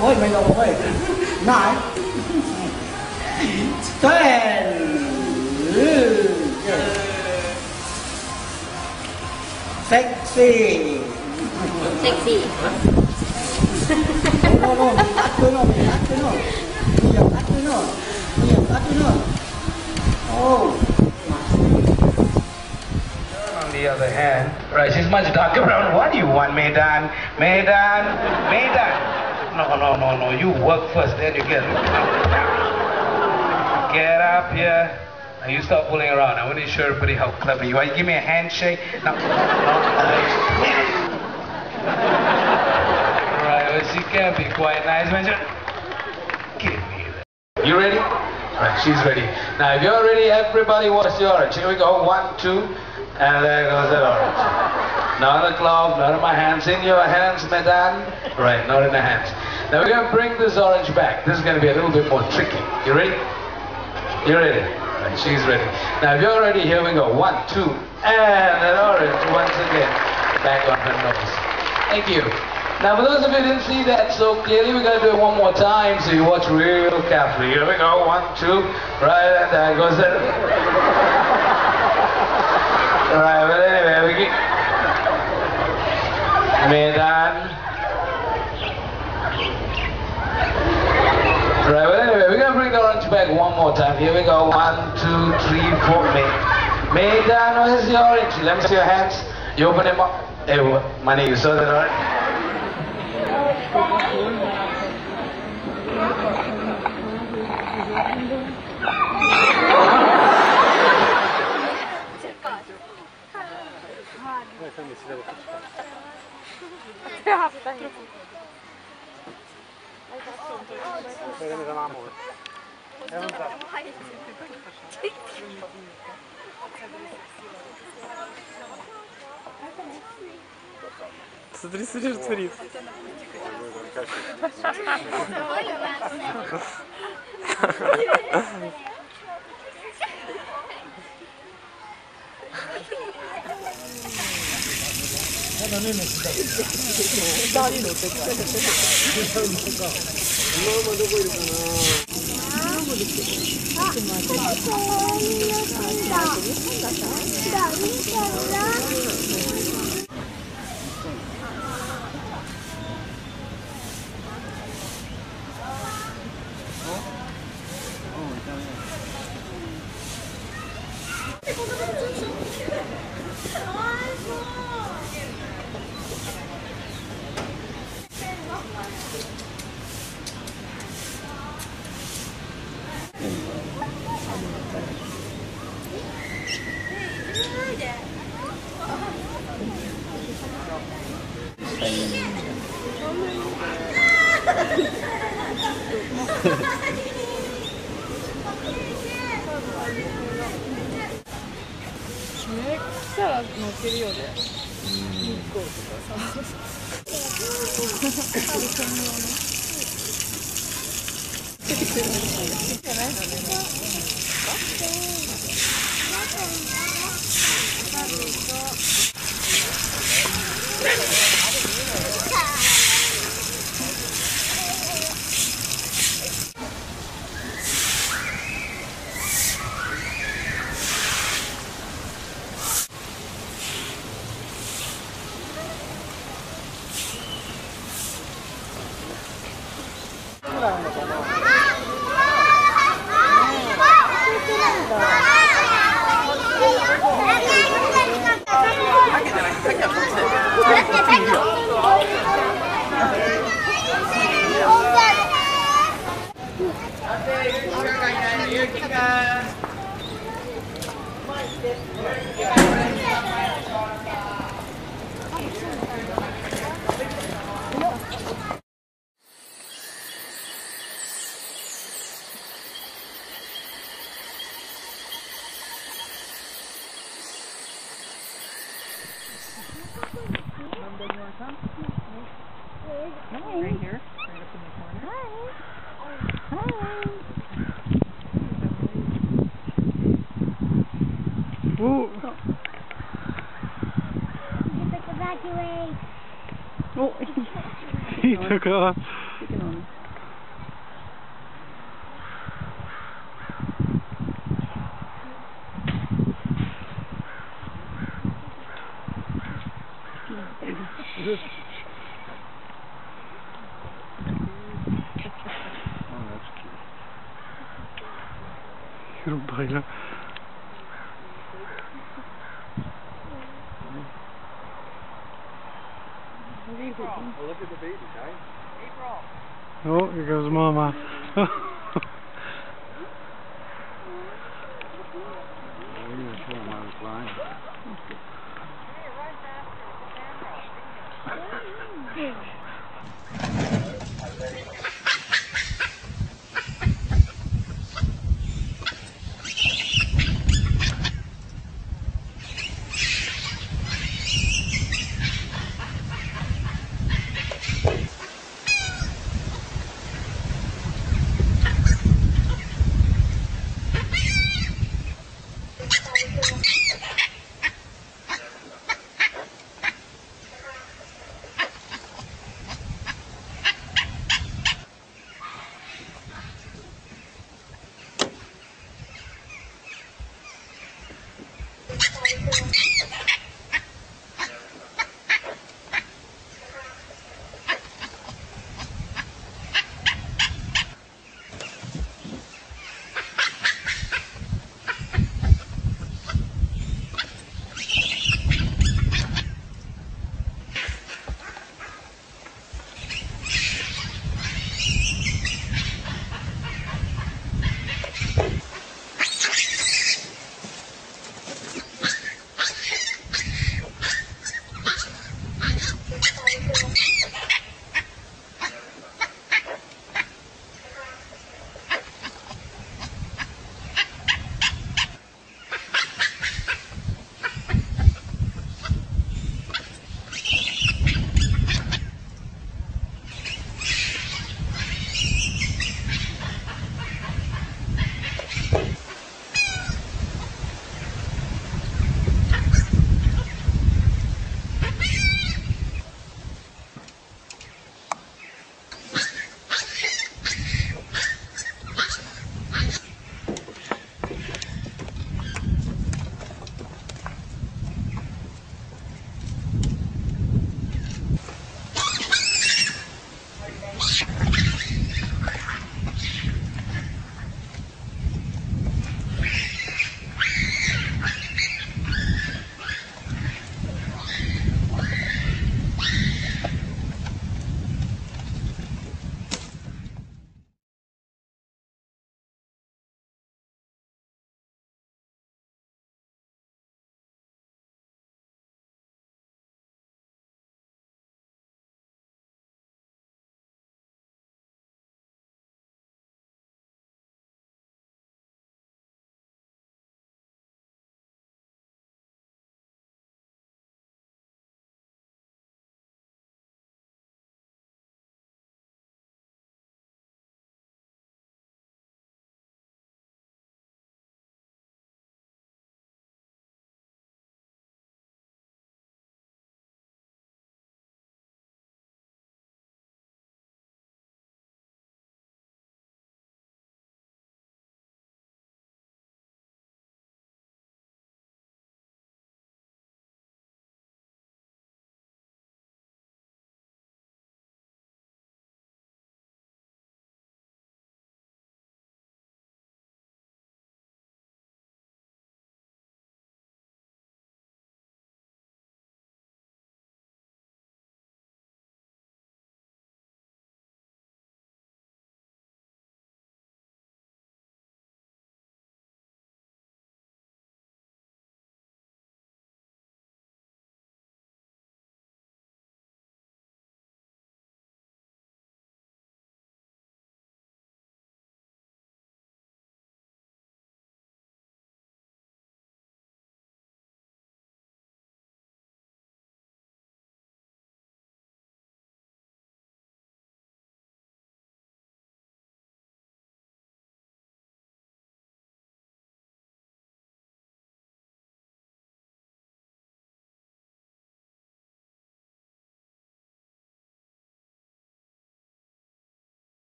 Ôi mày lộn ơi. 9 10 Sexy. Sexy. No, tắt thôi nó. Bây giờ tắt thôi nó. Oh. On the other hand, right, she's much darker brown. What do you want, Maidan? No, you work first, then you get up here. Now you stop pulling around. I want to show everybody how clever you are. You give me a handshake. No. Right, well, she can be quite nice, man. Give me that. You ready? Right, she's ready. Now, if you're ready, everybody watch the orange. Here we go. 1, 2, and there goes that orange. Not a glove, not in my hands. In your hands, madame. Right, not in the hands. Now, we're going to bring this orange back. This is going to be a little bit more tricky. You ready? You ready? Right, she's ready. Now, if you're ready, here we go. 1, 2, and that orange once again. Back on her nose. Thank you. Now, for those of you who didn't see that so clearly, we're going to do it one more time, so you watch real carefully. Here we go. 1, 2, right, and there goes that. Right, but anyway, we get Maidan. Right, but anyway, we're going to bring the orange back one more time. Here we go. 1, 2, 3, 4. Maidan, where's the orange? Let me see your hands. You open them up. Hey, money, you saw that orange? Смотри, царит. Right here, right up in the corner. Ooh. Evacuate. Oh, he took off. Rumpaya. Well, look at the baby, guys. Oh, here goes Mama.